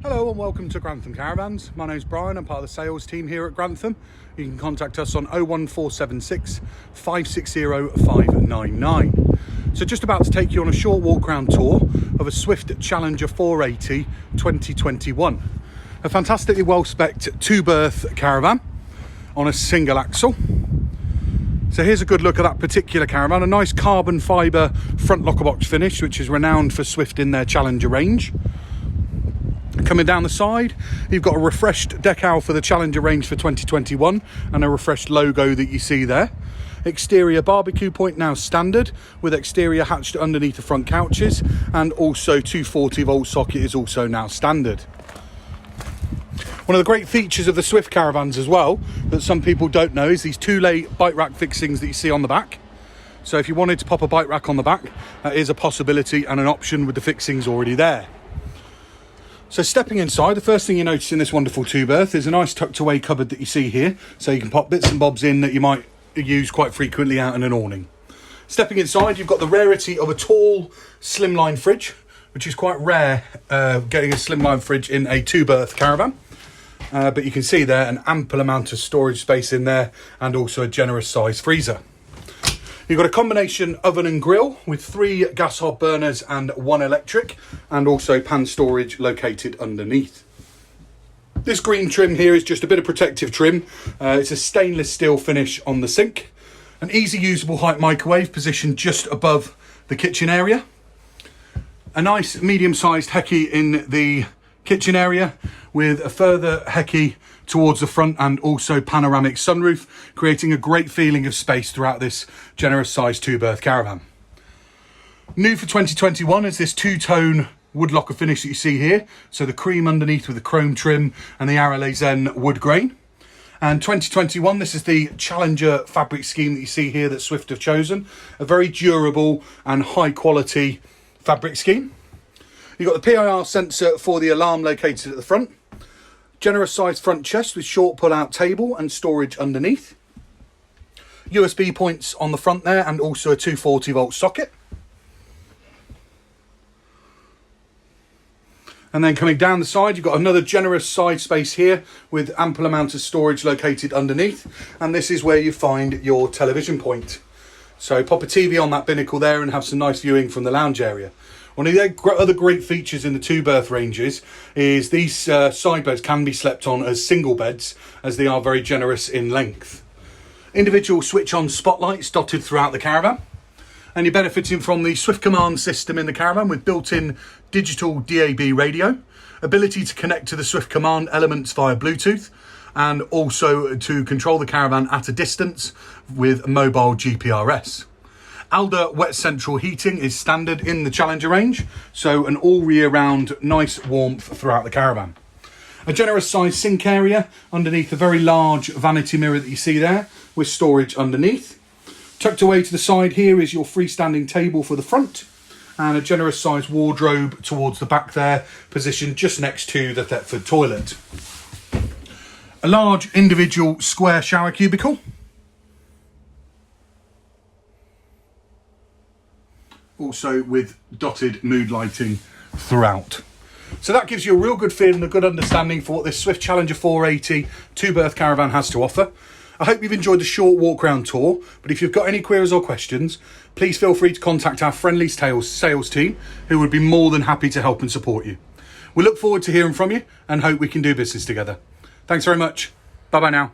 Hello and welcome to Grantham Caravans. My name's Brian, I'm part of the sales team here at Grantham. You can contact us on 01476 560 599. So just about to take you on a short walk around tour of a Swift Challenger 480 2021. A fantastically well-spec'd two-berth caravan on a single axle. So here's a good look at that particular caravan, a nice carbon fibre front locker box finish, which is renowned for Swift in their Challenger range. Coming down the side, you've got a refreshed decal for the Challenger range for 2021 and a refreshed logo that you see there. Exterior barbecue point now standard, with exterior hatched underneath the front couches, and also 240 volt socket is also now standard. One of the great features of the Swift caravans as well, that some people don't know, is these two-lay bike rack fixings that you see on the back. So if you wanted to pop a bike rack on the back, that is a possibility and an option with the fixings already there. So stepping inside, the first thing you notice in this wonderful two-berth is a nice tucked away cupboard that you see here, so you can pop bits and bobs in that you might use quite frequently out in an awning. Stepping inside, you've got the rarity of a tall slimline fridge, which is quite rare, getting a slimline fridge in a two-berth caravan. But you can see there an ample amount of storage space in there, and also a generous size freezer. You've got a combination oven and grill with 3 gas hob burners and 1 electric, and also pan storage located underneath. This green trim here is just a bit of protective trim. It's a stainless steel finish on the sink. An easy usable height microwave positioned just above the kitchen area. A nice medium-sized hecky in the kitchen area with a further hecky towards the front, and also panoramic sunroof, creating a great feeling of space throughout this generous sized two-berth caravan. New for 2021 is this two-tone wood locker finish that you see here. So the cream underneath with the chrome trim and the Aralezen wood grain. And 2021, this is the Challenger fabric scheme that you see here that Swift have chosen. A very durable and high quality fabric scheme. You've got the PIR sensor for the alarm located at the front. Generous sized front chest with short pull-out table and storage underneath. USB points on the front there, and also a 240 volt socket. And then coming down the side, you've got another generous side space here with ample amount of storage located underneath. And this is where you find your television point. So pop a TV on that binnacle there and have some nice viewing from the lounge area. One of the other great features in the two-berth ranges is these side beds can be slept on as single beds, as they are very generous in length. Individual switch-on spotlights dotted throughout the caravan. And you're benefiting from the Swift Command system in the caravan with built-in digital DAB radio, ability to connect to the Swift Command elements via Bluetooth, and also to control the caravan at a distance with mobile GPRS. Alder wet central heating is standard in the Challenger range, so an all year round nice warmth throughout the caravan. A generous sized sink area underneath a very large vanity mirror that you see there, with storage underneath. Tucked away to the side here is your freestanding table for the front, and a generous sized wardrobe towards the back there, positioned just next to the Thetford toilet. A large individual square shower cubicle. Also with dotted mood lighting throughout. So that gives you a real good feel and a good understanding for what this Swift Challenger 480 two-berth caravan has to offer. I hope you've enjoyed the short walk around tour, but if you've got any queries or questions, please feel free to contact our friendly sales team, who would be more than happy to help and support you. We look forward to hearing from you and hope we can do business together. Thanks very much. Bye bye now.